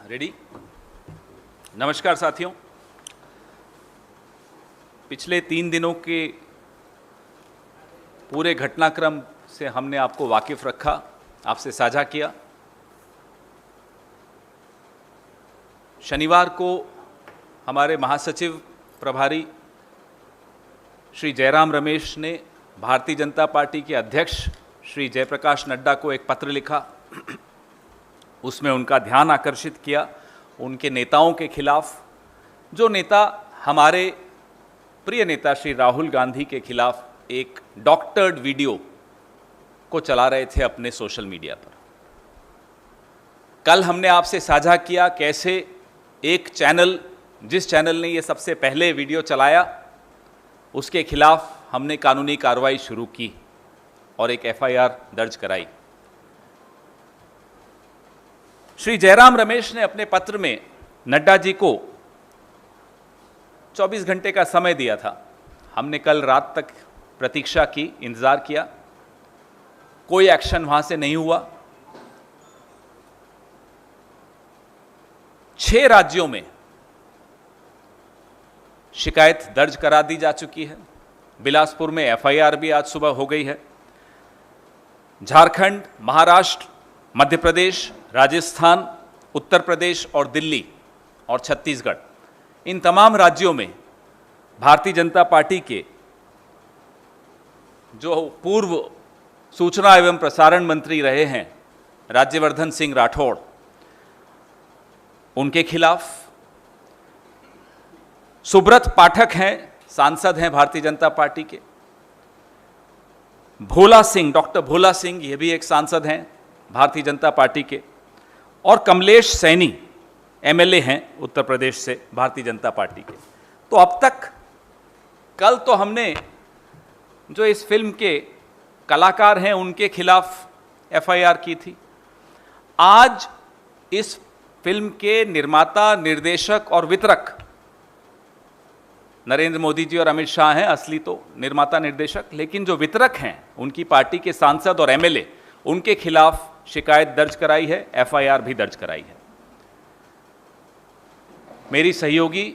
Ready. नमस्कार साथियों, पिछले 3 दिनों के पूरे घटनाक्रम से हमने आपको वाकिफ रखा, आपसे साझा किया। शनिवार को हमारे महासचिव प्रभारी श्री जयराम रमेश ने भारतीय जनता पार्टी के अध्यक्ष श्री जयप्रकाश नड्डा को एक पत्र लिखा। उसमें उनका ध्यान आकर्षित किया उनके नेताओं के खिलाफ, जो नेता हमारे प्रिय नेता श्री राहुल गांधी के खिलाफ एक डॉक्टर्ड वीडियो को चला रहे थे अपने सोशल मीडिया पर। कल हमने आपसे साझा किया कैसे एक चैनल, जिस चैनल ने ये सबसे पहले वीडियो चलाया, उसके खिलाफ हमने कानूनी कार्रवाई शुरू की और एक एफआईआर दर्ज कराई। श्री जयराम रमेश ने अपने पत्र में नड्डा जी को 24 घंटे का समय दिया था। हमने कल रात तक प्रतीक्षा की, इंतजार किया, कोई एक्शन वहां से नहीं हुआ। 6 राज्यों में शिकायत दर्ज करा दी जा चुकी है। बिलासपुर में एफआईआर भी आज सुबह हो गई है। झारखंड, महाराष्ट्र, मध्य प्रदेश, राजस्थान, उत्तर प्रदेश और दिल्ली और छत्तीसगढ़, इन तमाम राज्यों में भारतीय जनता पार्टी के जो पूर्व सूचना एवं प्रसारण मंत्री रहे हैं राज्यवर्धन सिंह राठौड़, उनके खिलाफ, सुब्रत पाठक हैं, सांसद हैं भारतीय जनता पार्टी के, भोला सिंह, डॉक्टर भोला सिंह, ये भी एक सांसद हैं भारतीय जनता पार्टी के, और कमलेश सैनी एमएलए हैं उत्तर प्रदेश से भारतीय जनता पार्टी के। तो अब तक, कल तो हमने जो इस फिल्म के कलाकार हैं उनके खिलाफ एफआईआर की थी। आज इस फिल्म के निर्माता, निर्देशक और वितरक नरेंद्र मोदी जी और अमित शाह हैं, असली तो निर्माता निर्देशक, लेकिन जो वितरक हैं उनकी पार्टी के सांसद और एमएलए, उनके खिलाफ शिकायत दर्ज कराई है, एफआईआर भी दर्ज कराई है। मेरी सहयोगी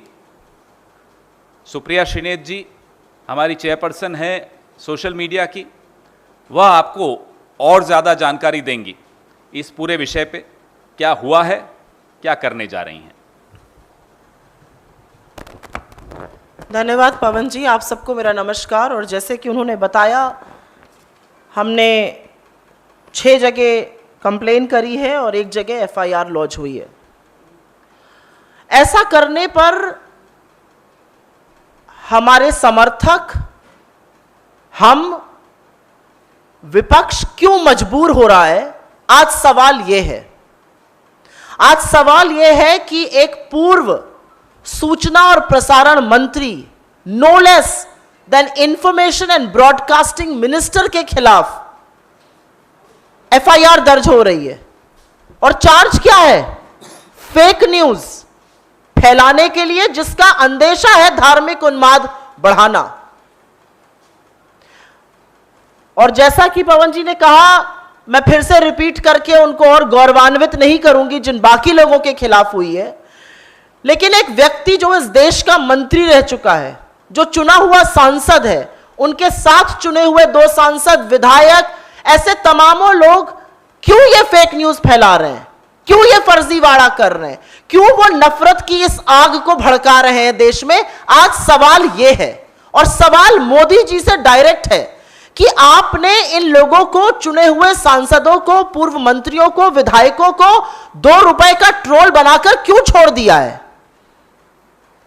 सुप्रिया श्रीनेत जी, हमारी चेयरपर्सन है सोशल मीडिया की, वह आपको और ज़्यादा जानकारी देंगी इस पूरे विषय पे, क्या हुआ है, क्या करने जा रही हैं। धन्यवाद पवन जी, आप सबको मेरा नमस्कार। और जैसे कि उन्होंने बताया, हमने 6 जगह कंप्लेन करी है और 1 जगह एफआईआर लॉन्च हुई है। ऐसा करने पर हमारे समर्थक, हम, विपक्ष क्यों मजबूर हो रहा है, आज सवाल यह है। आज सवाल यह है कि एक पूर्व सूचना और प्रसारण मंत्री, no less than information and broadcasting minister के खिलाफ एफआईआर दर्ज हो रही है। और चार्ज क्या है? फेक न्यूज फैलाने के लिए, जिसका अंदेशा है धार्मिक उन्माद बढ़ाना। और जैसा कि पवन जी ने कहा, मैं फिर से रिपीट करके उनको और गौरवान्वित नहीं करूंगी जिन बाकी लोगों के खिलाफ हुई है, लेकिन एक व्यक्ति जो इस देश का मंत्री रह चुका है, जो चुना हुआ सांसद है, उनके साथ चुने हुए 2 सांसद, विधायक, ऐसे तमामों लोग क्यों ये फेक न्यूज फैला रहे हैं, क्यों ये फर्जीवाड़ा कर रहे हैं, क्यों वो नफरत की इस आग को भड़का रहे हैं देश में? आज सवाल ये है, और सवाल मोदी जी से डायरेक्ट है कि आपने इन लोगों को, चुने हुए सांसदों को, पूर्व मंत्रियों को, विधायकों को 2 रुपए का ट्रोल बनाकर क्यों छोड़ दिया है?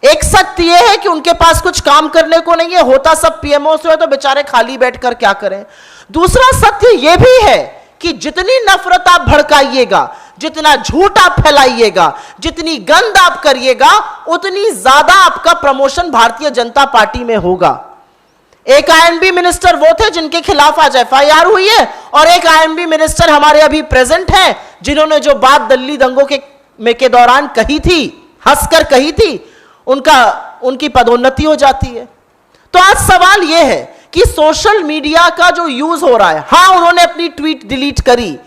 एक सत्य यह है कि उनके पास कुछ काम करने को नहीं है, होता सब पीएमओ से है तो बेचारे खाली बैठकर क्या करें। दूसरा सत्य यह भी है कि जितनी नफरत आप भड़काइएगा, जितना झूठ आप फैलाइएगा, जितनी गंद आप करिएगा, उतनी ज्यादा आपका प्रमोशन भारतीय जनता पार्टी में होगा। एक आईएनबी मिनिस्टर वो थे जिनके खिलाफ आज एफआईआर हुई है, और एक आईएनबी मिनिस्टर हमारे अभी प्रेजेंट हैं जिन्होंने जो बात दिल्ली दंगों के दौरान कही थी, हंसकर कही थी, उनकी पदोन्नति हो जाती है। तो आज सवाल यह है कि सोशल मीडिया का जो यूज हो रहा है, हां उन्होंने अपनी ट्वीट डिलीट करी,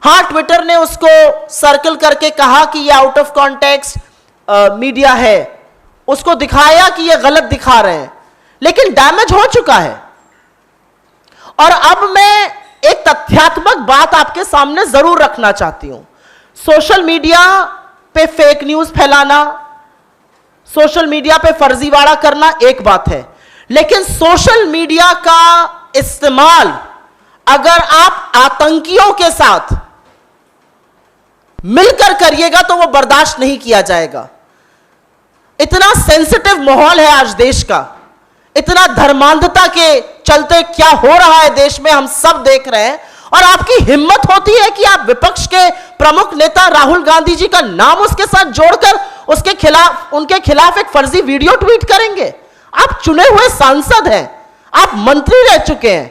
हां, ट्विटर ने उसको सर्कल करके कहा कि ये आउट ऑफ कॉन्टेक्स्ट मीडिया है, उसको दिखाया कि ये गलत दिखा रहे हैं, लेकिन डैमेज हो चुका है। और अब मैं एक तथ्यात्मक बात आपके सामने जरूर रखना चाहती हूं। सोशल मीडिया पे फेक न्यूज फैलाना, सोशल मीडिया पे फर्जीवाड़ा करना एक बात है, लेकिन सोशल मीडिया का इस्तेमाल अगर आप आतंकियों के साथ मिलकर करिएगा तो वो बर्दाश्त नहीं किया जाएगा। इतना सेंसिटिव माहौल है आज देश का, इतना धर्मांधता के चलते क्या हो रहा है देश में हम सब देख रहे हैं, और आपकी हिम्मत होती है कि आप विपक्ष के प्रमुख नेता राहुल गांधी जी का नाम उसके साथ जोड़कर उनके खिलाफ एक फर्जी वीडियो ट्वीट करेंगे। आप चुने हुए सांसद हैं, आप मंत्री रह चुके हैं।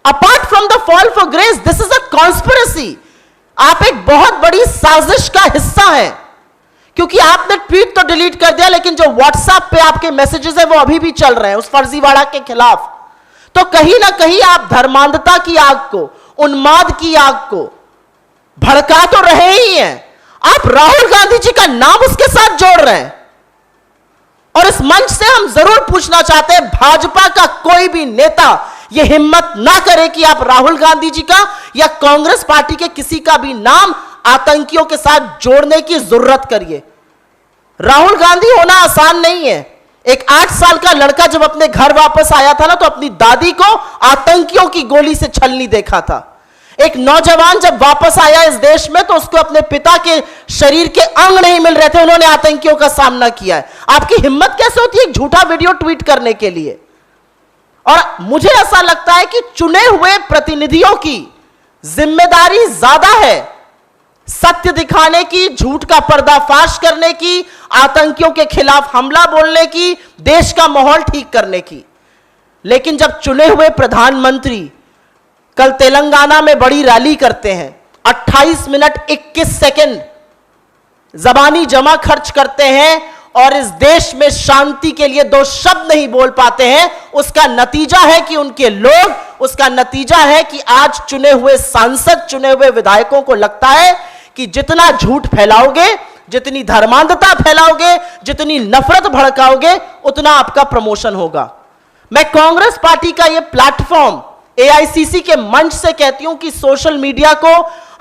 Apart from the fall for grace, this is a conspiracy. आप एक बहुत बड़ी साजिश का हिस्सा हैं, क्योंकि आपने ट्वीट तो डिलीट कर दिया, लेकिन जो व्हाट्सएप पे आपके मैसेजेस है वो अभी भी चल रहे हैं उस फर्जीवाड़ा के खिलाफ। तो कहीं ना कहीं आप धर्मांधता की आग को, उन्माद की आग को भड़का तो रहे ही हैं, आप राहुल गांधी जी का नाम उसके साथ जोड़ रहे हैं। और इस मंच से हम जरूर पूछना चाहते हैं, भाजपा का कोई भी नेता यह हिम्मत ना करे कि आप राहुल गांधी जी का या कांग्रेस पार्टी के किसी का भी नाम आतंकियों के साथ जोड़ने की जरूरत करिए। राहुल गांधी होना आसान नहीं है। एक 8 साल का लड़का जब अपने घर वापस आया था ना, तो अपनी दादी को आतंकियों की गोली से छलनी देखा था। एक नौजवान जब वापस आया इस देश में, तो उसको अपने पिता के शरीर के अंग नहीं मिल रहे थे, उन्होंने आतंकियों का सामना किया है। आपकी हिम्मत कैसे होती है एक झूठा वीडियो ट्वीट करने के लिए? और मुझे ऐसा लगता है कि चुने हुए प्रतिनिधियों की जिम्मेदारी ज्यादा है सत्य दिखाने की, झूठ का पर्दाफाश करने की, आतंकियों के खिलाफ हमला बोलने की, देश का माहौल ठीक करने की। लेकिन जब चुने हुए प्रधानमंत्री कल तेलंगाना में बड़ी रैली करते हैं, 28 मिनट 21 सेकंड जबानी जमा खर्च करते हैं और इस देश में शांति के लिए 2 शब्द नहीं बोल पाते हैं, उसका नतीजा है कि उनके लोग, उसका नतीजा है कि आज चुने हुए सांसद, चुने हुए विधायकों को लगता है कि जितना झूठ फैलाओगे, जितनी धर्मांधता फैलाओगे, जितनी नफरत भड़काओगे, उतना आपका प्रमोशन होगा। मैं कांग्रेस पार्टी का यह प्लेटफॉर्म एआईसीसी के मंच से कहती हूं कि सोशल मीडिया को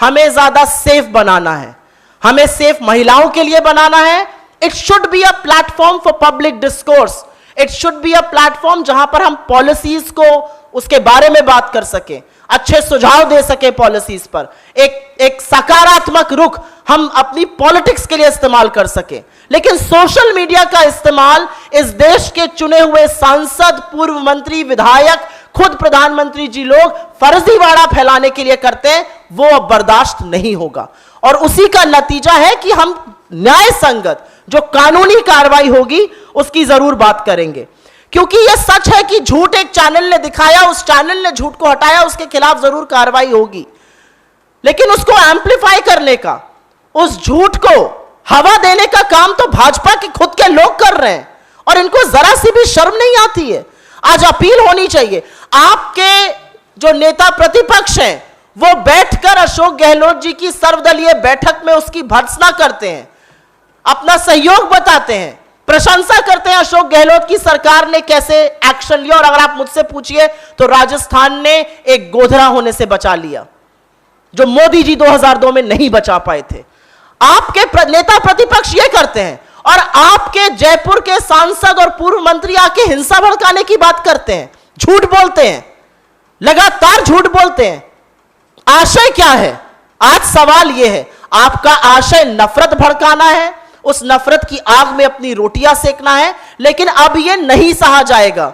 हमें ज्यादा सेफ बनाना है, हमें सेफ महिलाओं के लिए बनाना है। It should be a platform for public discourse, it should be a platform जहां पर हम पॉलिसीज को, उसके बारे में बात कर सकें, अच्छे सुझाव दे सके पॉलिसीज पर, एक सकारात्मक रुख हम अपनी पॉलिटिक्स के लिए इस्तेमाल कर सके। लेकिन सोशल मीडिया का इस्तेमाल इस देश के चुने हुए सांसद, पूर्व मंत्री, विधायक, खुद प्रधानमंत्री जी लोग फर्जीवाड़ा फैलाने के लिए करते हैं, वो अब बर्दाश्त नहीं होगा। और उसी का नतीजा है कि हम न्याय संगत जो कानूनी कार्रवाई होगी उसकी जरूर बात करेंगे, क्योंकि यह सच है कि झूठ एक चैनल ने दिखाया, उस चैनल ने झूठ को हटाया, उसके खिलाफ जरूर कार्रवाई होगी। लेकिन उसको एम्पलीफाई करने का, उस झूठ को हवा देने का काम तो भाजपा के खुद के लोग कर रहे हैं, और इनको जरा सी भी शर्म नहीं आती है। आज अपील होनी चाहिए, आपके जो नेता प्रतिपक्ष हैं वो बैठकर अशोक गहलोत जी की सर्वदलीय बैठक में उसकी भर्त्सना करते हैं, अपना सहयोग बताते हैं, प्रशंसा करते हैं अशोक गहलोत की सरकार ने कैसे एक्शन लिया। और अगर आप मुझसे पूछिए तो राजस्थान ने एक गोधरा होने से बचा लिया, जो मोदी जी 2002 में नहीं बचा पाए थे। आपके नेता प्रतिपक्ष ये करते हैं, और आपके जयपुर के सांसद और पूर्व मंत्री आके हिंसा भड़काने की बात करते हैं, झूठ बोलते हैं, लगातार झूठ बोलते हैं। आशय क्या है? आज सवाल यह है, आपका आशय नफरत भड़काना है, उस नफरत की आग में अपनी रोटियां सेकना है। लेकिन अब यह नहीं सहा जाएगा,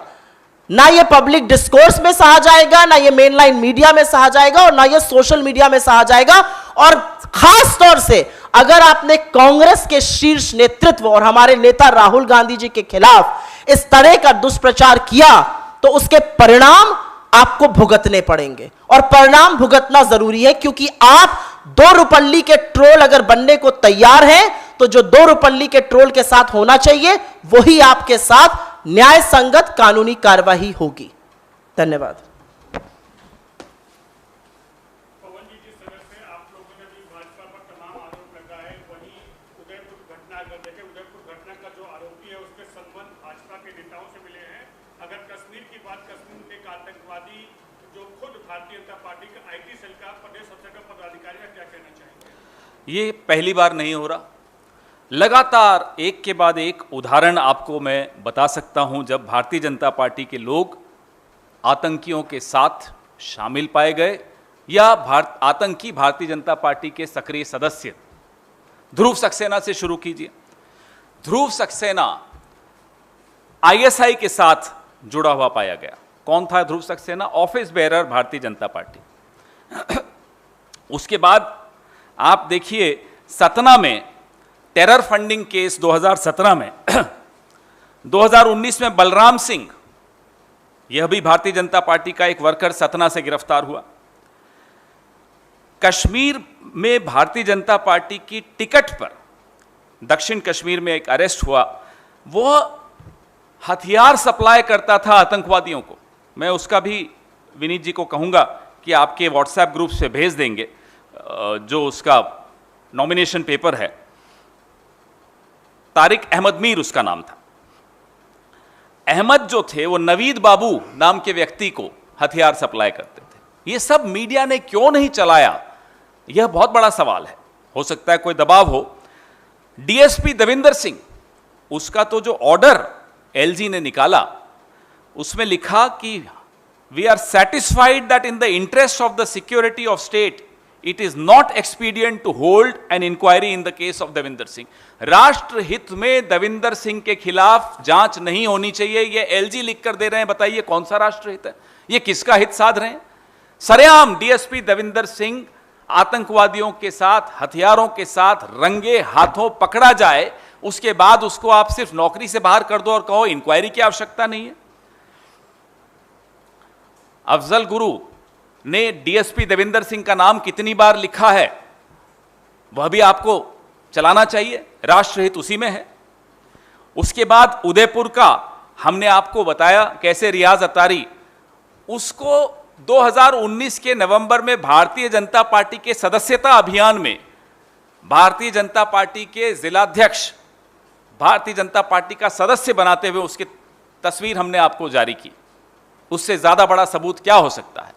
ना ये पब्लिक डिस्कोर्स में सहा जाएगा, ना ये मेनलाइन मीडिया में सहा जाएगा, और ना ये सोशल मीडिया में सहा जाएगा। और खास तौर से अगर आपने कांग्रेस के शीर्ष नेतृत्व और हमारे नेता राहुल गांधी जी के खिलाफ इस तरह का दुष्प्रचार किया, तो उसके परिणाम आपको भुगतने पड़ेंगे, और परिणाम भुगतना जरूरी है, क्योंकि आप 2 रुपल्ली के ट्रोल अगर बनने को तैयार हैं, तो जो 2 रुपल्ली के ट्रोल के साथ होना चाहिए वही आपके साथ न्याय संगत कानूनी कार्यवाही होगी। धन्यवाद। पवन जी, जिस तरह से अगर देखें उदयपुर घटना का जो आरोपी है उसके संबंध भाजपा के नेताओं से मिले हैं। अगर कश्मीर की बात, कश्मीर के एक आतंकवादी जो खुद भारतीय जनता पार्टी का IT सेल का प्रदेश सबसे बड़ा पदाधिकारी है, क्या कहना चाहेंगे? ये पहली बार नहीं हो रहा, लगातार एक के बाद एक उदाहरण आपको मैं बता सकता हूं जब भारतीय जनता पार्टी के लोग आतंकियों के साथ शामिल पाए गए या आतंकी भारतीय जनता पार्टी के सक्रिय सदस्य। ध्रुव सक्सेना से शुरू कीजिए। ध्रुव सक्सेना ISI के साथ जुड़ा हुआ पाया गया। कौन था ध्रुव Saxena? Office bearer Bharatiya Janata party. उसके बाद आप देखिए सतना में टेरर फंडिंग केस 2017 में 2019 में बलराम सिंह, यह भी भारतीय जनता पार्टी का एक वर्कर सतना से गिरफ्तार हुआ। कश्मीर में भारतीय जनता पार्टी की टिकट पर दक्षिण कश्मीर में एक अरेस्ट हुआ, वह हथियार सप्लाई करता था आतंकवादियों को। मैं उसका भी विनीत जी को कहूंगा कि आपके व्हाट्सएप ग्रुप से भेज देंगे, जो उसका नॉमिनेशन पेपर है। तारिक अहमद मीर उसका नाम था। अहमद जो थे वो नवीद बाबू नाम के व्यक्ति को हथियार सप्लाई करते थे। ये सब मीडिया ने क्यों नहीं चलाया, यह बहुत बड़ा सवाल है। हो सकता है कोई दबाव हो। DSP देविंदर सिंह, उसका तो जो ऑर्डर LG ने निकाला उसमें लिखा कि we are satisfied that in the interest of the security of state it is not expedient to hold an inquiry in the case of Devinder Singh. राष्ट्र हित में देविंदर सिंह के खिलाफ जांच नहीं होनी चाहिए, ये LG लिख कर दे रहे हैं। बताइए कौन सा राष्ट्र हित है, ये किसका हित साध रहे हैं? सरेआम DSP देविंदर सिंह आतंकवादियों के साथ, हथियारों के साथ रंगे हाथों पकड़ा जाए, उसके बाद उसको आप सिर्फ नौकरी से बाहर कर दो और कहो इंक्वायरी की आवश्यकता नहीं है। अफजल गुरु ने DSP देविंदर सिंह का नाम कितनी बार लिखा है, वह भी आपको चलाना चाहिए। राष्ट्रहित उसी में है। उसके बाद उदयपुर का हमने आपको बताया कैसे रियाज अतारी, उसको 2019 के नवंबर में भारतीय जनता पार्टी के सदस्यता अभियान में भारतीय जनता पार्टी के जिलाध्यक्ष, भारतीय जनता पार्टी का सदस्य बनाते हुए उसकी तस्वीर हमने आपको जारी की। उससे ज्यादा बड़ा सबूत क्या हो सकता है?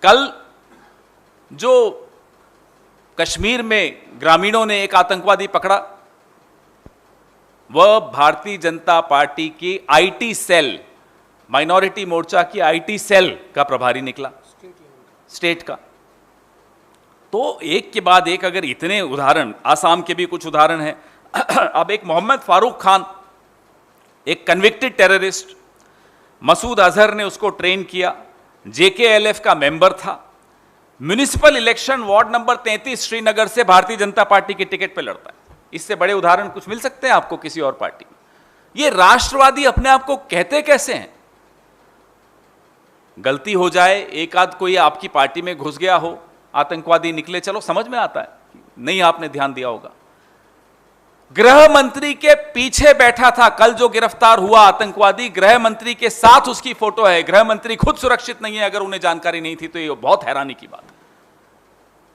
कल जो कश्मीर में ग्रामीणों ने एक आतंकवादी पकड़ा, वह भारतीय जनता पार्टी की IT सेल, माइनॉरिटी मोर्चा की IT सेल का प्रभारी निकला, स्टेट का। तो एक के बाद एक अगर इतने उदाहरण, आसाम के भी कुछ उदाहरण हैं। अब एक मोहम्मद फारूक खान, एक कन्विक्टेड टेररिस्ट, मसूद अजहर ने उसको ट्रेन किया, JKLF का मेंबर था, municipal election ward number 33 Srinagar से भारतीय जनता पार्टी की टिकट पे लड़ता है। इससे बड़े उदाहरण कुछ मिल सकते हैं आपको किसी और पार्टी में? ये राष्ट्रवादी अपने आप को कहते कैसे हैं? गलती हो जाए, एक आध कोई आपकी पार्टी में घुस गया हो, आतंकवादी निकले, चलो समझ में आता है, नहीं आपने ध्यान दिया होगा। गृह मंत्री के पीछे बैठा था कल जो गिरफ्तार हुआ आतंकवादी, गृह मंत्री के साथ उसकी फोटो है। गृह मंत्री खुद सुरक्षित नहीं है, अगर उन्हें जानकारी नहीं थी तो ये बहुत हैरानी की बात।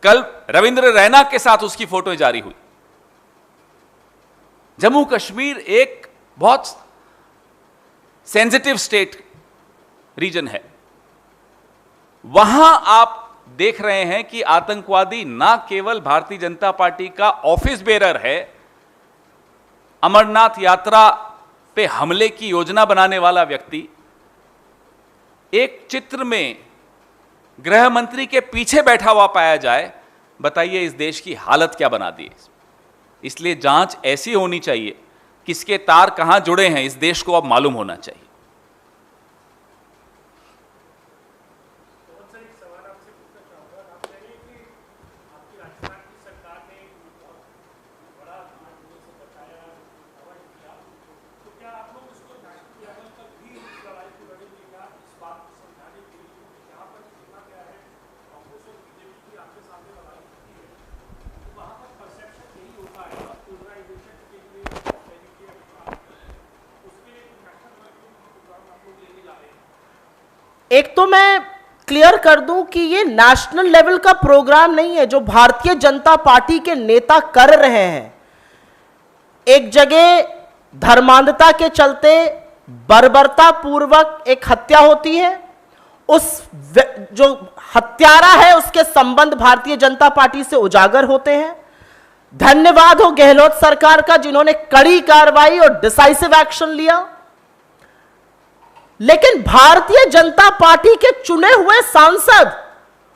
कल रविंद्र रैना के साथ उसकी फोटो जारी हुई। जम्मू कश्मीर एक बहुत सेंसिटिव स्टेट रीजन है, वहां आप देख रहे हैं कि आतंकवादी ना केवल भारतीय जनता पार्टी का ऑफिस बेरर है, अमरनाथ यात्रा पे हमले की योजना बनाने वाला व्यक्ति एक चित्र में गृह मंत्री के पीछे बैठा हुआ पाया जाए। बताइए इस देश की हालत क्या बना दी। इसलिए जांच ऐसी होनी चाहिए, किसके तार कहां जुड़े हैं इस देश को अब मालूम होना चाहिए। एक तो मैं क्लियर कर दूं कि ये नेशनल लेवल का प्रोग्राम नहीं है जो भारतीय जनता पार्टी के नेता कर रहे हैं। एक जगह धर्मांधता के चलते बर्बरता पूर्वक एक हत्या होती है, जो हत्यारा है उसके संबंध भारतीय जनता पार्टी से उजागर होते हैं। धन्यवाद हो गहलोत सरकार का, जिन्होंने कड़ी कार्रवाई और डिसाइसिव एक्शन लिया। लेकिन भारतीय जनता पार्टी के चुने हुए सांसद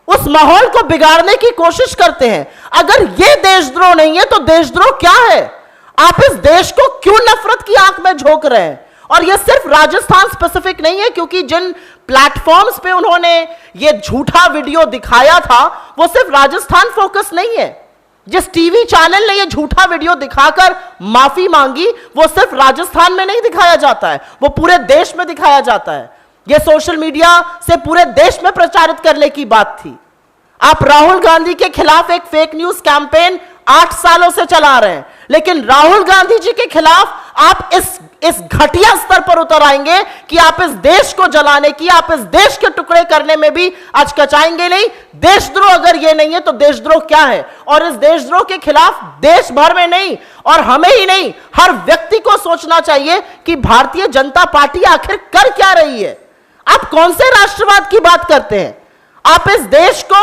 उस माहौल को बिगाड़ने की कोशिश करते हैं। अगर यह देशद्रोह नहीं है तो देशद्रोह क्या है? आप इस देश को क्यों नफरत की आंख में झोंक रहे हैं? और यह सिर्फ राजस्थान स्पेसिफिक नहीं है, क्योंकि जिन प्लेटफॉर्म्स पे उन्होंने यह झूठा वीडियो दिखाया था वो सिर्फ राजस्थान फोकस नहीं है। जिस टीवी चैनल ने यह झूठा वीडियो दिखाकर माफी मांगी वो सिर्फ राजस्थान में नहीं दिखाया जाता है, वो पूरे देश में दिखाया जाता है। यह सोशल मीडिया से पूरे देश में प्रचारित करने की बात थी। आप राहुल गांधी के खिलाफ एक फेक न्यूज कैंपेन 8 सालों से चला रहे हैं, लेकिन राहुल गांधी जी के खिलाफ आप इस घटिया स्तर पर उतर आएंगे कि आप इस देश को जलाने की, आप इस देश के टुकड़े करने में भी अचकचाएंगे नहीं। देशद्रोह अगर ये नहीं है तो देशद्रोह क्या है? और इस देशद्रोह के खिलाफ देश भर में नहीं और हमें ही नहीं, हर व्यक्ति को सोचना चाहिए कि भारतीय जनता पार्टी आखिर कर क्या रही है। आप कौन से राष्ट्रवाद की बात करते हैं? आप इस देश को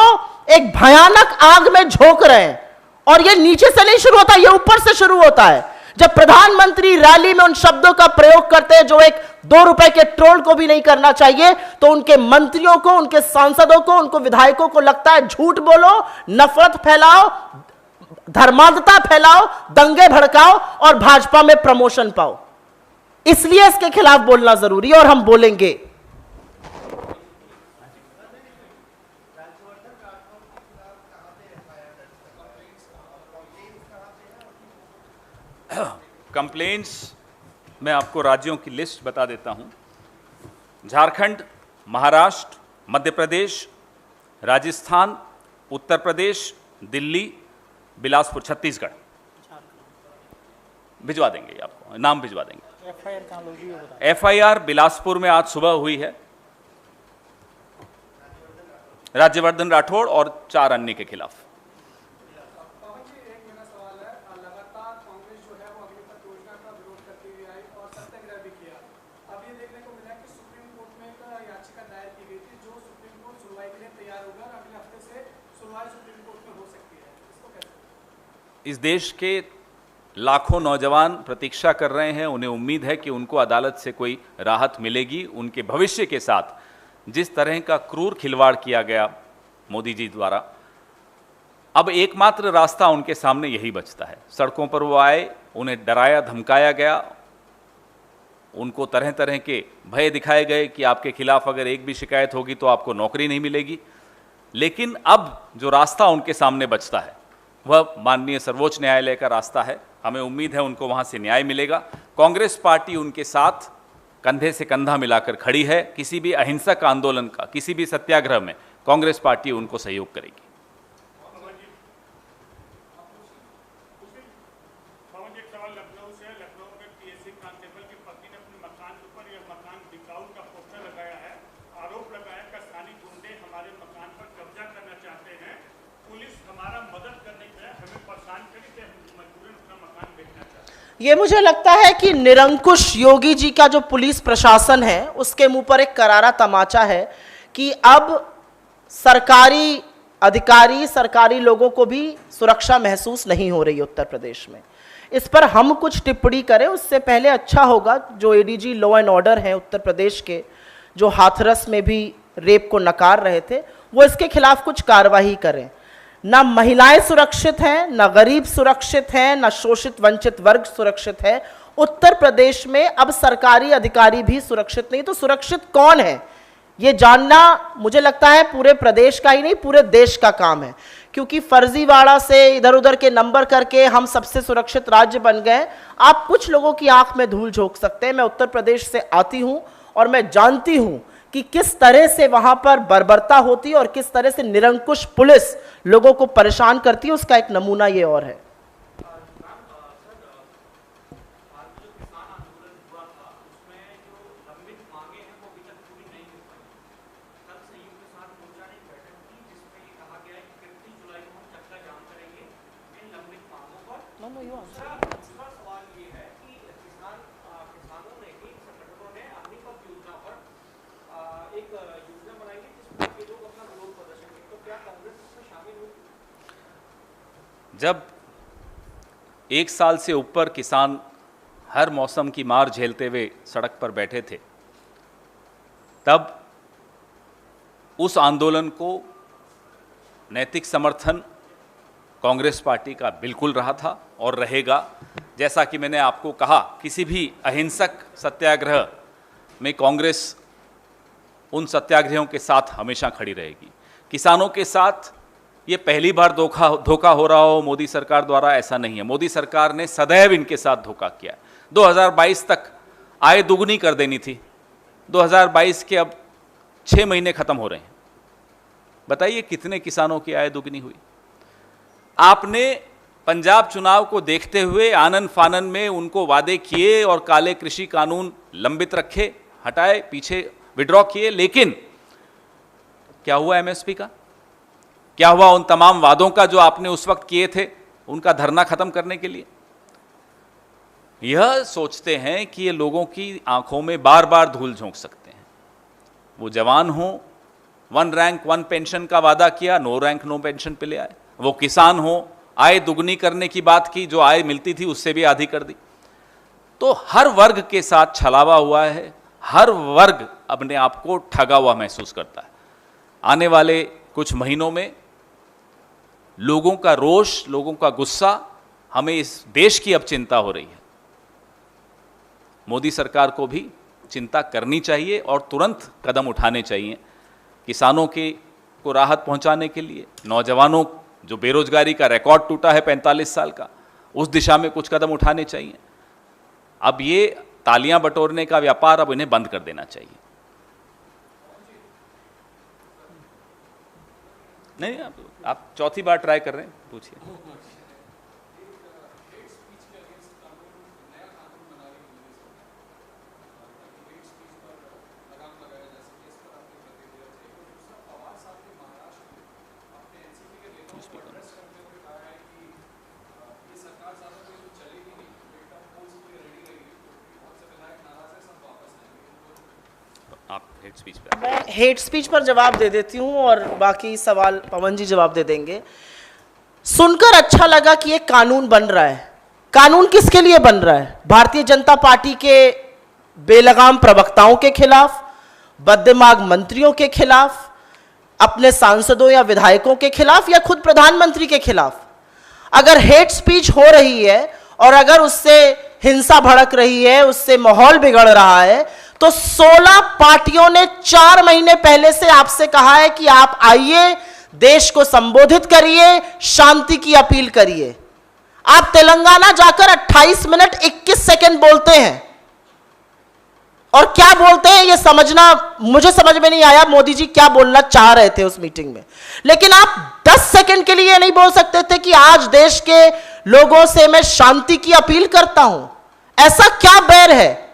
एक भयानक आग में झोंक रहे हैं, और यह नीचे से नहीं शुरू होता, यह ऊपर से शुरू होता है। जब प्रधानमंत्री रैली में उन शब्दों का प्रयोग करते हैं जो एक 2 रुपए के ट्रोल को भी नहीं करना चाहिए, तो उनके मंत्रियों को, उनके सांसदों को, उनको विधायकों को लगता है झूठ बोलो, नफरत फैलाओ, धर्मांधता फैलाओ, दंगे भड़काओ और भाजपा में प्रमोशन पाओ। इसलिए इसके खिलाफ बोलना जरूरी है और हम बोलेंगे। कंप्लेंट्स मैं आपको राज्यों की लिस्ट बता देता हूं। झारखंड, महाराष्ट्र, मध्य प्रदेश, राजस्थान, उत्तर प्रदेश, दिल्ली, बिलासपुर, छत्तीसगढ़। भिजवा देंगे आपको, नाम भिजवा देंगे। एफआईआर बिलासपुर में आज सुबह हुई है, राज्यवर्धन राठौड़ और 4 अन्य के खिलाफ। इस देश के लाखों नौजवान प्रतीक्षा कर रहे हैं, उन्हें उम्मीद है कि उनको अदालत से कोई राहत मिलेगी। उनके भविष्य के साथ जिस तरह का क्रूर खिलवाड़ किया गया मोदी जी द्वारा, अब एकमात्र रास्ता उनके सामने यही बचता है। सड़कों पर वो आए, उन्हें डराया धमकाया गया, उनको तरह तरह के भय दिखाए गए कि आपके खिलाफ अगर एक भी शिकायत होगी तो आपको नौकरी नहीं मिलेगी। लेकिन अब जो रास्ता उनके सामने बचता है वह माननीय सर्वोच्च न्यायालय का रास्ता है। हमें उम्मीद है उनको वहां से न्याय मिलेगा। कांग्रेस पार्टी उनके साथ कंधे से कंधा मिलाकर खड़ी है। किसी भी अहिंसक आंदोलन का, किसी भी सत्याग्रह में कांग्रेस पार्टी उनको सहयोग करेगी। ये मुझे लगता है कि निरंकुश योगी जी का जो पुलिस प्रशासन है उसके मुंह पर एक करारा तमाचा है कि अब सरकारी अधिकारी, सरकारी लोगों को भी सुरक्षा महसूस नहीं हो रही है उत्तर प्रदेश में। इस पर हम कुछ टिप्पणी करें उससे पहले अच्छा होगा जो एडीजी लॉ एंड ऑर्डर हैं उत्तर प्रदेश के, जो हाथरस में भी रेप को नकार रहे थे, वो इसके खिलाफ कुछ कार्रवाई करें। ना महिलाएं सुरक्षित हैं, ना गरीब सुरक्षित हैं, ना शोषित वंचित वर्ग सुरक्षित है। उत्तर प्रदेश में अब सरकारी अधिकारी भी सुरक्षित नहीं, तो सुरक्षित कौन है ये जानना मुझे लगता है पूरे प्रदेश का ही नहीं पूरे देश का काम है। क्योंकि फर्जीवाड़ा से इधर उधर के नंबर करके हम सबसे सुरक्षित राज्य बन गए। आप कुछ लोगों की आंख में धूल झोंक सकते हैं। मैं उत्तर प्रदेश से आती हूं और मैं जानती हूं कि किस तरह से वहां पर बर्बरता होती है और किस तरह से निरंकुश पुलिस लोगों को परेशान करती है। उसका एक नमूना ये और है। जब 1 साल से ऊपर किसान हर मौसम की मार झेलते हुए सड़क पर बैठे थे, तब उस आंदोलन को नैतिक समर्थन कांग्रेस पार्टी का बिल्कुल रहा था और रहेगा। जैसा कि मैंने आपको कहा, किसी भी अहिंसक सत्याग्रह में कांग्रेस उन सत्याग्रहियों के साथ हमेशा खड़ी रहेगी। किसानों के साथ ये पहली बार धोखा हो रहा हो मोदी सरकार द्वारा, ऐसा नहीं है। मोदी सरकार ने सदैव इनके साथ धोखा किया। 2022 तक आय दुगनी कर देनी थी, 2022 के अब 6 महीने खत्म हो रहे हैं। बताइए कितने किसानों की आय दुगनी हुई? आपने पंजाब चुनाव को देखते हुए आनन फानन में उनको वादे किए और काले कृषि कानून लंबित रखे, हटाए, पीछे विड्रॉ किए, लेकिन क्या हुआ एमएसपी का? क्या हुआ उन तमाम वादों का जो आपने उस वक्त किए थे उनका धरना खत्म करने के लिए? यह सोचते हैं कि ये लोगों की आंखों में बार बार धूल झोंक सकते हैं। वो जवान हो, 1 रैंक 1 पेंशन का वादा किया, 9 रैंक 9 पेंशन पे ले आए। वो किसान हो, आय दुगनी करने की बात की, जो आय मिलती थी उससे भी आधी कर दी। तो हर वर्ग के साथ छलावा हुआ है, हर वर्ग अपने आप को ठगा हुआ महसूस करता है। आने वाले कुछ महीनों में लोगों का रोष, लोगों का गुस्सा, हमें इस देश की अब चिंता हो रही है। मोदी सरकार को भी चिंता करनी चाहिए और तुरंत कदम उठाने चाहिए किसानों को राहत पहुंचाने के लिए। नौजवानों, जो बेरोजगारी का रिकॉर्ड टूटा है 45 साल का, उस दिशा में कुछ कदम उठाने चाहिए। अब ये तालियां बटोरने का व्यापार अब इन्हें बंद कर देना चाहिए। नहीं, आप चौथी बार ट्राई कर रहे हैं, पूछिए। आप हेट स्पीच पे, मैं हेट स्पीच पर जवाब दे देती हूं और बाकी सवाल पवन जी जवाब दे देंगे। सुनकर अच्छा लगा कि एक कानून बन रहा है। कानून किसके लिए बन रहा है? भारतीय जनता पार्टी के बेलगाम प्रवक्ताओं के खिलाफ, बददिमाग मंत्रियों के खिलाफ, अपने सांसदों या विधायकों के खिलाफ, या खुद प्रधानमंत्री के खिलाफ। अगर हेट स्पीच हो रही है और अगर उससे हिंसा भड़क रही है, उससे माहौल बिगड़ रहा है, तो 16 पार्टियों ने 4 महीने पहले से आपसे कहा है कि आप आइए, देश को संबोधित करिए, शांति की अपील करिए। आप तेलंगाना जाकर 28 मिनट 21 सेकंड बोलते हैं और क्या बोलते हैं ये समझना मुझे समझ में नहीं आया मोदी जी क्या बोलना चाह रहे थे उस मीटिंग में। लेकिन आप 10 सेकंड के लिए नहीं बोल सकते थे कि आज देश के लोगों से मैं शांति की अपील करता हूं। ऐसा क्या बैर है?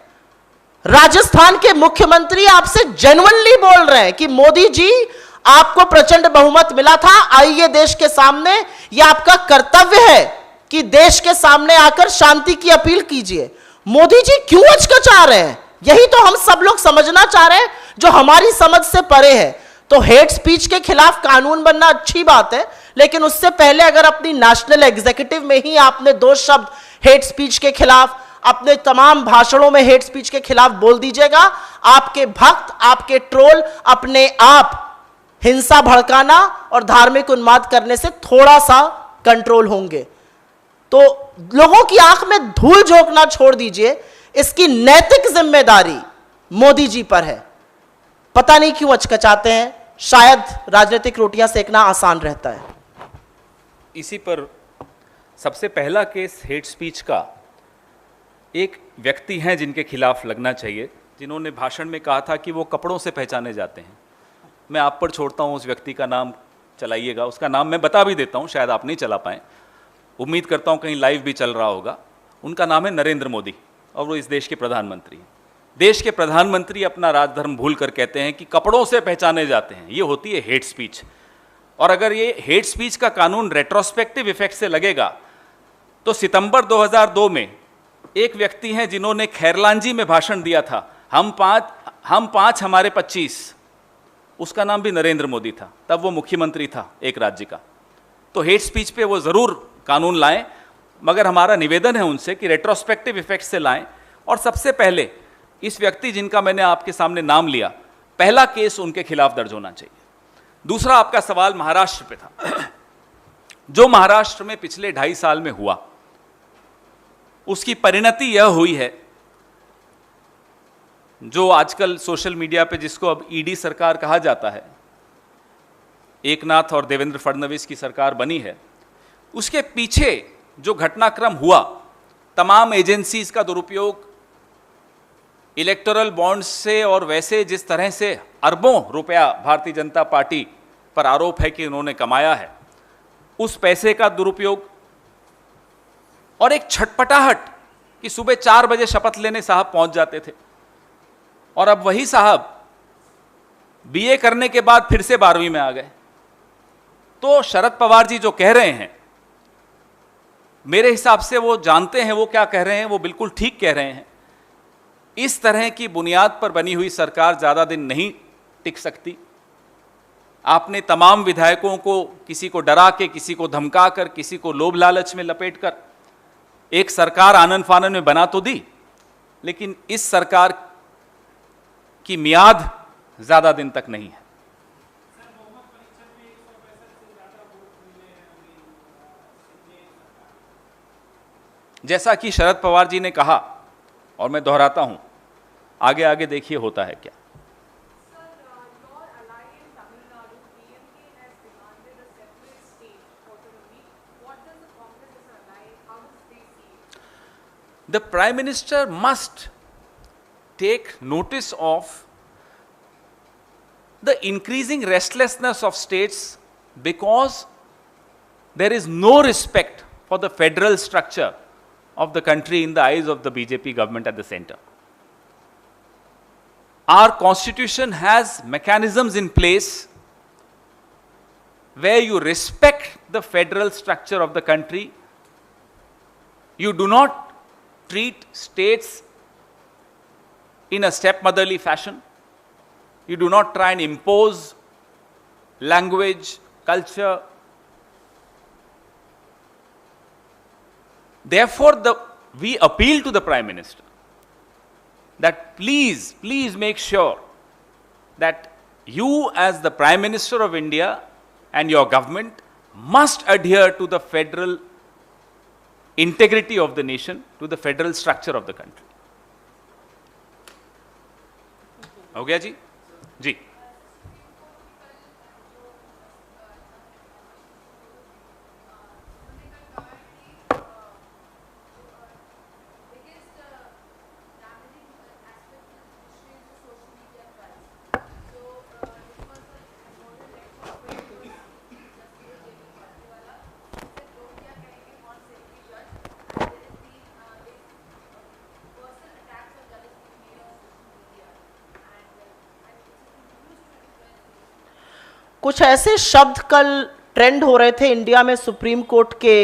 राजस्थान के मुख्यमंत्री आपसे जेन्युइनली बोल रहे हैं कि मोदी जी आपको प्रचंड बहुमत मिला था, आइए देश के सामने, यह आपका कर्तव्य है कि देश के सामने आकर शांति की अपील कीजिए। मोदी जी क्यों हिचकिचा रहे हैं? यही तो हम सब लोग समझना चाह रहे हैं, जो हमारी समझ से परे है। तो हेट स्पीच के खिलाफ कानून बनना अच्छी बात है, लेकिन उससे पहले अगर अपनी नेशनल एग्जीक्यूटिव में ही आपने 2 शब्द हेट स्पीच के खिलाफ, अपने तमाम भाषणों में हेट स्पीच के खिलाफ बोल दीजिएगा, आपके भक्त, आपके ट्रोल अपने आप हिंसा भड़काना और धार्मिक उन्माद करने से थोड़ा सा कंट्रोल होंगे। तो लोगों की आंख में धूल झोंकना छोड़ दीजिए, इसकी नैतिक जिम्मेदारी मोदी जी पर है। पता नहीं क्यों अचकचाते हैं, शायद राजनीतिक रोटियां सेकना आसान रहता है। इसी पर सबसे पहला केस हेट स्पीच का एक व्यक्ति हैं जिनके खिलाफ लगना चाहिए, जिन्होंने भाषण में कहा था कि वो कपड़ों से पहचाने जाते हैं। मैं आप पर छोड़ता हूं, उस व्यक्ति का नाम चलाइएगा। उसका नाम मैं बता भी देता हूं, शायद आप नहीं चला पाएँ, उम्मीद करता हूं कहीं लाइव भी चल रहा होगा। उनका नाम है नरेंद्र मोदी और वो इस देश के प्रधानमंत्री हैं। देश के प्रधानमंत्री अपना राजधर्म भूल कर कहते हैं कि कपड़ों से पहचाने जाते हैं। ये होती है हेट स्पीच। और अगर ये हेट स्पीच का कानून रेट्रोस्पेक्टिव इफेक्ट से लगेगा तो सितंबर 2002 में एक व्यक्ति हैं जिन्होंने खैरलांजी में भाषण दिया था, हम पांच हमारे 25, उसका नाम भी नरेंद्र मोदी था, तब वो मुख्यमंत्री था एक राज्य का। तो हेट स्पीच पे वो जरूर कानून लाएं, मगर हमारा निवेदन है उनसे कि रेट्रोस्पेक्टिव इफेक्ट से लाएं। और सबसे पहले इस व्यक्ति जिनका मैंने आपके सामने नाम लिया, पहला केस उनके खिलाफ दर्ज होना चाहिए। दूसरा, आपका सवाल महाराष्ट्र पे था। जो महाराष्ट्र में पिछले 2.5 साल में हुआ, उसकी परिणति यह हुई है, जो आजकल सोशल मीडिया पे जिसको अब ईडी सरकार कहा जाता है, एकनाथ और देवेंद्र फडणवीस की सरकार बनी है, उसके पीछे जो घटनाक्रम हुआ, तमाम एजेंसीज का दुरुपयोग, इलेक्टोरल बॉन्ड्स से और वैसे जिस तरह से अरबों रुपया भारतीय जनता पार्टी पर आरोप है कि उन्होंने कमाया है, उस पैसे का दुरुपयोग और एक छटपटाहट कि सुबह 4 बजे शपथ लेने साहब पहुंच जाते थे और अब वही साहब बीए करने के बाद फिर से 12वीं में आ गए। तो शरद पवार जी जो कह रहे हैं, मेरे हिसाब से वो जानते हैं वो क्या कह रहे हैं, वो बिल्कुल ठीक कह रहे हैं। इस तरह की बुनियाद पर बनी हुई सरकार ज्यादा दिन नहीं टिक सकती। आपने तमाम विधायकों को किसी को डरा के, किसी को धमका कर, किसी को लोभ लालच में लपेट कर एक सरकार आनन फानन में बना तो दी, लेकिन इस सरकार की मियाद ज्यादा दिन तक नहीं है। जैसा कि शरद पवार जी ने कहा, और मैं दोहराता हूं, आगे आगे देखिए होता है क्या। The Prime Minister must take notice of the increasing restlessness of states because there is no respect for the federal structure of the country in the eyes of the BJP government at the center. Our constitution has mechanisms in place where you respect the federal structure of the country. You do not treat states in a stepmotherly fashion. You do not try and impose language, culture. Therefore, we appeal to the Prime Minister that please make sure that you as the Prime Minister of India and your government must adhere to the federal integrity of the nation, to the federal structure of the country. हो गया जी? जी। कुछ ऐसे शब्द कल trend हो रहे थे India में सुप्रीम कोर्ट के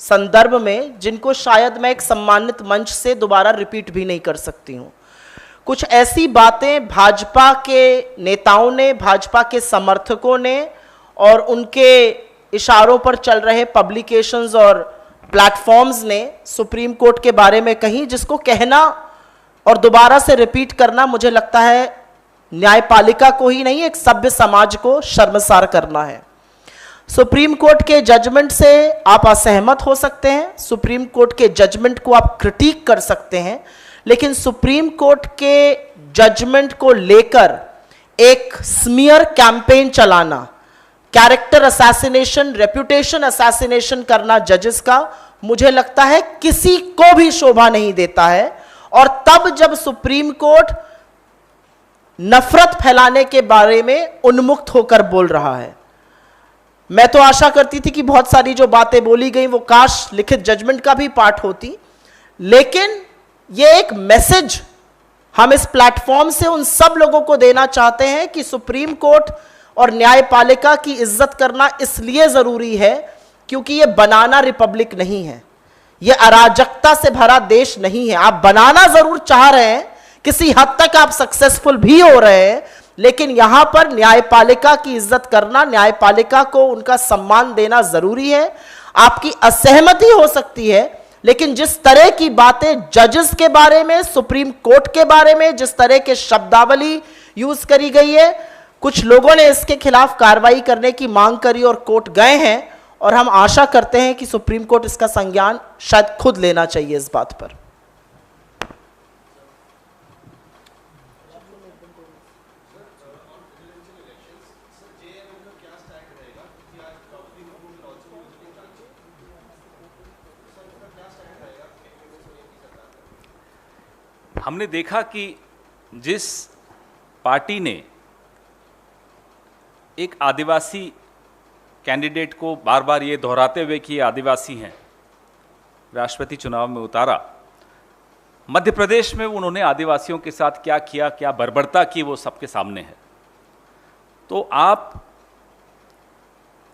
संदर्भ में, जिनको शायद मैं एक सम्मानित मंच से दोबारा रिपीट भी नहीं कर सकती हूं। कुछ ऐसी बातें भाजपा के नेताओं ने, भाजपा के समर्थकों ने और उनके इशारों पर चल रहे पब्लिकेशंस और प्लेटफॉर्म्स ने सुप्रीम कोर्ट के बारे में कही, जिसको कहना और दोबारा से रिपीट करना मुझे लगता है न्यायपालिका को ही नहीं, एक सभ्य समाज को शर्मसार करना है। सुप्रीम कोर्ट के जजमेंट से आप असहमत हो सकते हैं, सुप्रीम कोर्ट के जजमेंट को आप क्रिटिक कर सकते हैं, लेकिन सुप्रीम कोर्ट के जजमेंट को लेकर एक स्मीयर कैंपेन चलाना, कैरेक्टर असैसिनेशन, रेपुटेशन असैसिनेशन करना जजेस का, मुझे लगता है किसी को भी शोभा नहीं देता है। और तब जब सुप्रीम कोर्ट नफरत फैलाने के बारे में उन्मुक्त होकर बोल रहा है, मैं तो आशा करती थी कि बहुत सारी जो बातें बोली गई वो काश लिखित जजमेंट का भी पार्ट होती, लेकिन ये एक मैसेज हम इस प्लेटफॉर्म से उन सब लोगों को देना चाहते हैं कि सुप्रीम कोर्ट और न्यायपालिका की इज्जत करना इसलिए जरूरी है क्योंकि ये बनाना रिपब्लिक नहीं है, यह अराजकता से भरा देश नहीं है। आप बनाना जरूर चाह रहे हैं, किसी हद तक आप सक्सेसफुल भी हो रहे हैं, लेकिन यहां पर न्यायपालिका की इज्जत करना, न्यायपालिका को उनका सम्मान देना जरूरी है। आपकी असहमति हो सकती है, लेकिन जिस तरह की बातें जजेस के बारे में, सुप्रीम कोर्ट के बारे में जिस तरह के शब्दावली यूज करी गई है, कुछ लोगों ने इसके खिलाफ कार्रवाई करने की मांग करी और कोर्ट गए हैं, और हम आशा करते हैं कि सुप्रीम कोर्ट इसका संज्ञान शायद खुद लेना चाहिए इस बात पर। हमने देखा कि जिस पार्टी ने एक आदिवासी कैंडिडेट को बार बार ये दोहराते हुए कि ये आदिवासी हैं राष्ट्रपति चुनाव में उतारा, मध्य प्रदेश में उन्होंने आदिवासियों के साथ क्या किया, क्या बर्बरता की, वो सबके सामने है। तो आप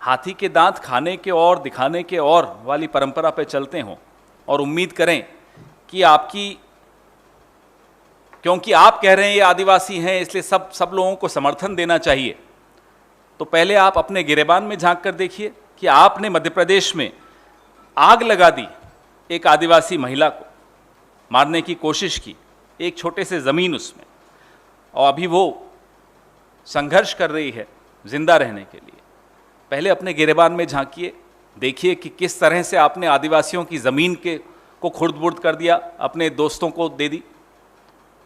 हाथी के दांत खाने के और दिखाने के और वाली परंपरा पे चलते हों और उम्मीद करें कि आपकी, क्योंकि आप कह रहे हैं ये आदिवासी हैं इसलिए सब लोगों को समर्थन देना चाहिए, तो पहले आप अपने गिरेबान में झांक कर देखिए कि आपने मध्य प्रदेश में आग लगा दी, एक आदिवासी महिला को मारने की कोशिश की, एक छोटे से ज़मीन उसमें, और अभी वो संघर्ष कर रही है जिंदा रहने के लिए। पहले अपने गिरेबान में झांकिए, देखिए कि किस तरह से आपने आदिवासियों की ज़मीन को खुर्द-बुर्द कर दिया, अपने दोस्तों को दे दी,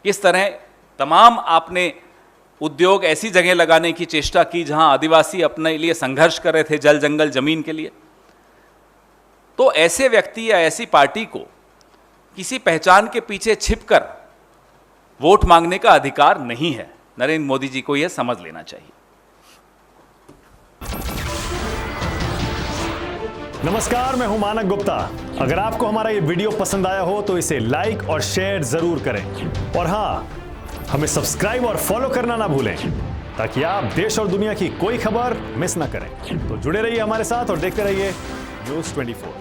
किस तरह तमाम आपने उद्योग ऐसी जगह लगाने की चेष्टा की जहां आदिवासी अपने लिए संघर्ष कर रहे थे जल जंगल जमीन के लिए। तो ऐसे व्यक्ति या ऐसी पार्टी को किसी पहचान के पीछे छिपकर वोट मांगने का अधिकार नहीं है। नरेंद्र मोदी जी को यह समझ लेना चाहिए। नमस्कार, मैं हूं मानक गुप्ता। अगर आपको हमारा ये वीडियो पसंद आया हो तो इसे लाइक और शेयर जरूर करें, और हाँ, हमें सब्सक्राइब और फॉलो करना ना भूलें ताकि आप देश और दुनिया की कोई खबर मिस ना करें। तो जुड़े रहिए हमारे साथ और देखते रहिए न्यूज़ 24।